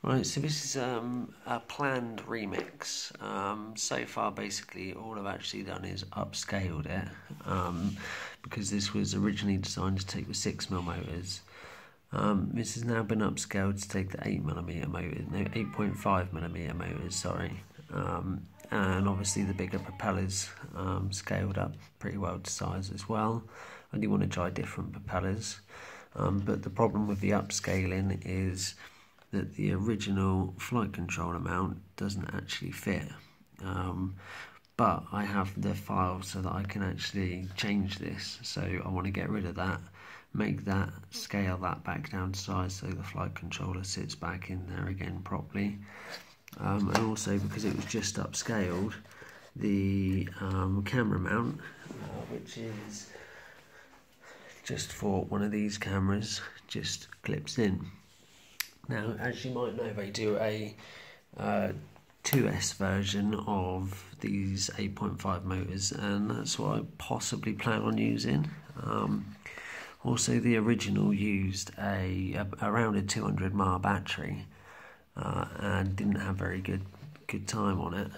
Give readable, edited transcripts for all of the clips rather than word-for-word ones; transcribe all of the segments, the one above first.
Right, so this is a planned remix. So far, basically, all I've actually done is upscaled it, because this was originally designed to take the 6mm motors. This has now been upscaled to take the 8mm motors, no, 8.5mm motors, sorry. And obviously the bigger propellers scaled up pretty well to size as well. I do want to try different propellers, but the problem with the upscaling is that the original flight controller mount doesn't actually fit. But I have the file so that I can actually change this, so I want to get rid of that, make that, scale that back down to size so the flight controller sits back in there again properly. And also, because it was just upscaled, the camera mount, which is just for one of these cameras, just clips in. Now, as you might know, they do a 2S version of these 8.5 motors, and that's what I possibly plan on using. Also, the original used around a 200 mAh battery, and didn't have very good time on it.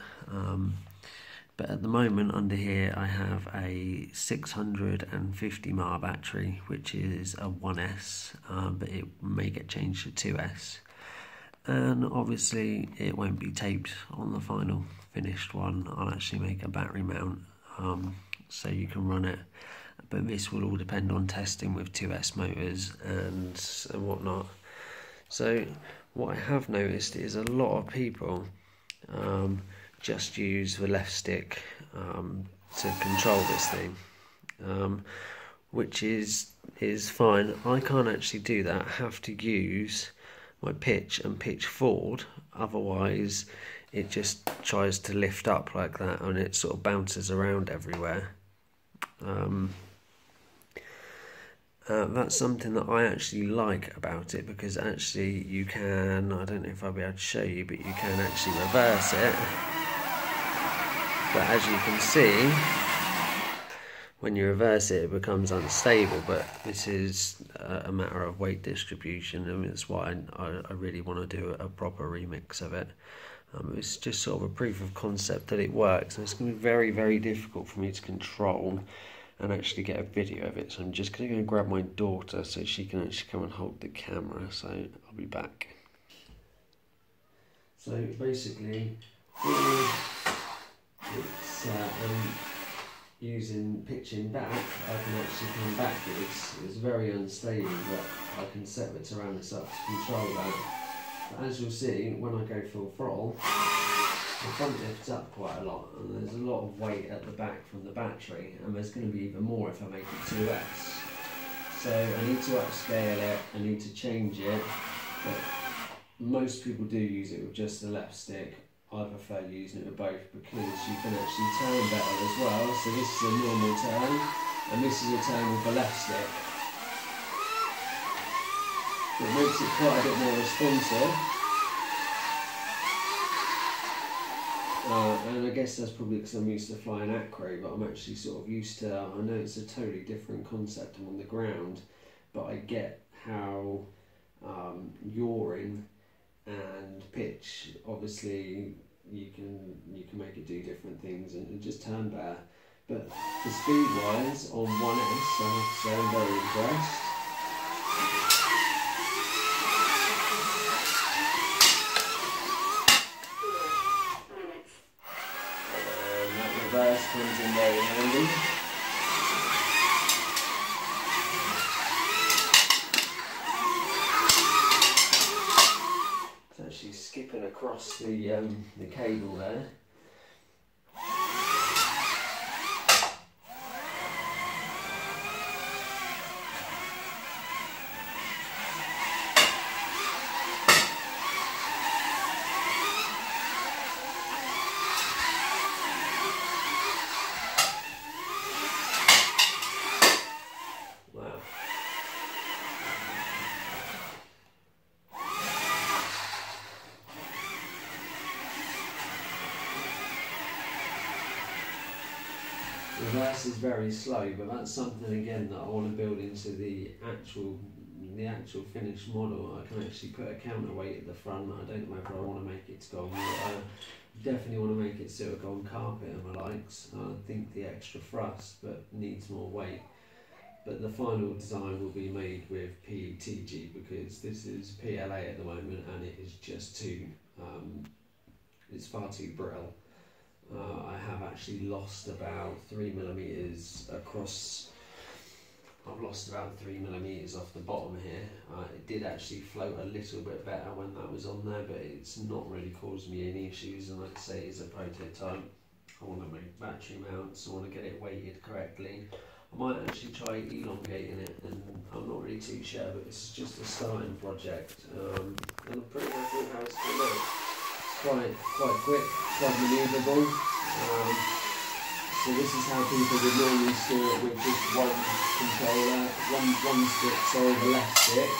But at the moment, under here, I have a 650 mAh battery, which is a 1S, but it may get changed to 2S. And obviously, it won't be taped on the final finished one. I'll actually make a battery mount, so you can run it. But this will all depend on testing with 2S motors and whatnot. So what I have noticed is a lot of people just use the left stick to control this thing, which is fine. I can't actually do that. I have to use my pitch and pitch forward, otherwise it just tries to lift up like that and it sort of bounces around everywhere. That's something that I actually like about it, because actually you can, I don't know if I'll be able to show you, but you can actually reverse it. But as you can see, when you reverse it, it becomes unstable. But this is a matter of weight distribution, and that's why I really want to do a proper remix of it. It's just sort of a proof of concept that it works, and it's going to be very, very difficult for me to control and actually get a video of it. So I'm just going to go and grab my daughter so she can actually come and hold the camera. So I'll be back. So basically, it's using pitching back, I can actually come back. It's very unstable, but I can set the parameters up to control that. But as you'll see, when I go full throttle, the front lifts up quite a lot, and there's a lot of weight at the back from the battery, and there's going to be even more if I make it 2S. So I need to upscale it, I need to change it, but most people do use it with just the left stick. I prefer using it with both because you can actually turn better as well. So this is a normal turn, and this is a turn with the left stick. It makes it quite a bit more responsive. And I guess that's probably because I'm used to flying acro, but I'm actually sort of used to, I know it's a totally different concept, I'm on the ground, but I get how yawing and pitch, obviously you can make it do different things and just turn better. But the speed wise on 1S, I have to say I'm very impressed. And that reverse comes in very handy. She's skipping across the cable there. Wow. Reverse is very slow, but that's something again that I want to build into the actual the actual finished model, I can actually put a counterweight at the front. I don't know whether I want to make it to go on water. Definitely want to make it so it go on carpet and the likes. I think the extra thrust, but needs more weight. But the final design will be made with PETG, because this is PLA at the moment and it is just too, it's far too brittle. I have actually lost about 3mm across. I've lost about 3mm off the bottom here. It did actually float a little bit better when that was on there, but it's not really caused me any issues. And like I say, it's a prototype. I want to make battery mounts. I want to get it weighted correctly. I might actually try elongating it, and I'm not really too sure, but this is just a starting project. And I'm pretty happy with how it's come out. It's quite quick, quite manoeuvrable. So this is how people would normally store it, with just one controller, one stick, sorry, the left stick.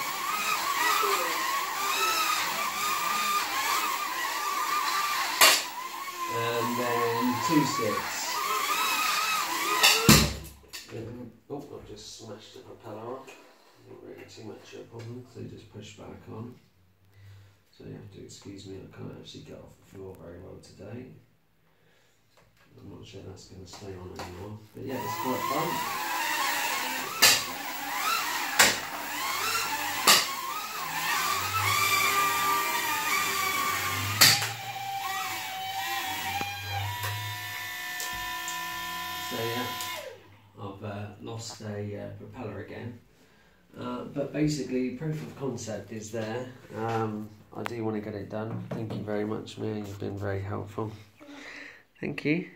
And then 2 sticks. Oh, I've just smashed the propeller off. Not really too much of a problem, so just push back on. So you have to excuse me, I can't actually get off the floor very well today. I'm not sure that's going to stay on anymore, but yeah, it's quite fun. So yeah, I've lost a propeller again. But basically, proof of concept is there. I do want to get it done. Thank you very much, Mia. You've been very helpful. Thank you.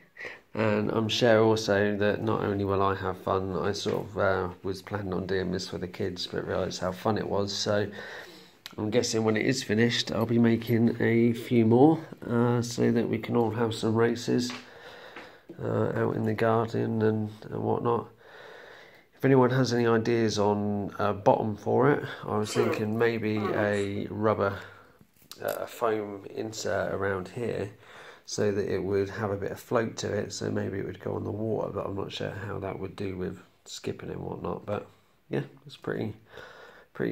And I'm sure also that not only will I have fun, I sort of was planning on doing this for the kids, but realised how fun it was. So I'm guessing when it is finished, I'll be making a few more, so that we can all have some races out in the garden and whatnot. If anyone has any ideas on a bottom for it, I was thinking maybe a rubber foam insert around here, so that it would have a bit of float to it, so maybe it would go on the water, but I'm not sure how that would do with skipping and whatnot. But yeah, it's pretty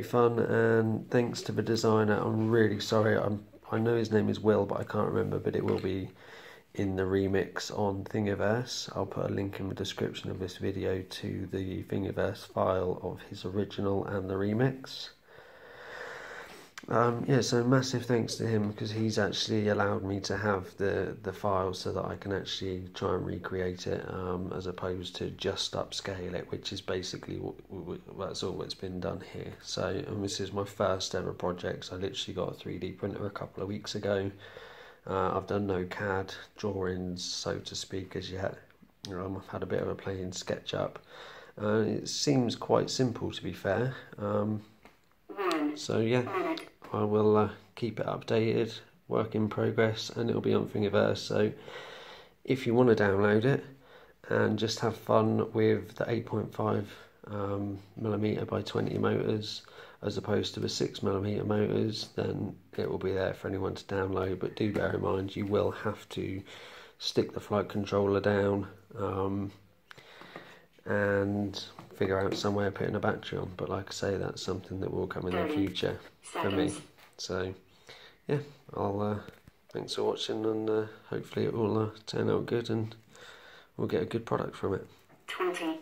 fun, and thanks to the designer. I'm really sorry, I know his name is Will, but I can't remember, but it will be in the remix on Thingiverse. I'll put a link in the description of this video to the Thingiverse file of his original and the remix. Yeah, so massive thanks to him, because he's actually allowed me to have the file so that I can actually try and recreate it, as opposed to just upscale it, which is basically that's all that's been done here. So, and this is my first ever project. So I literally got a 3D printer a couple of weeks ago. I've done no CAD drawings, so to speak, as yet. I've had a bit of a play in SketchUp. It seems quite simple, to be fair. So yeah, I will keep it updated, work in progress, and it'll be on Thingiverse. So if you want to download it and just have fun with the 8.5mm by 20 motors as opposed to the 6mm motors, then it will be there for anyone to download. But do bear in mind, you will have to stick the flight controller down and figure out somewhere putting a battery on. But like I say, that's something that will come in the future for me. So yeah, I'll thanks for watching, and hopefully it will turn out good and we'll get a good product from it. 20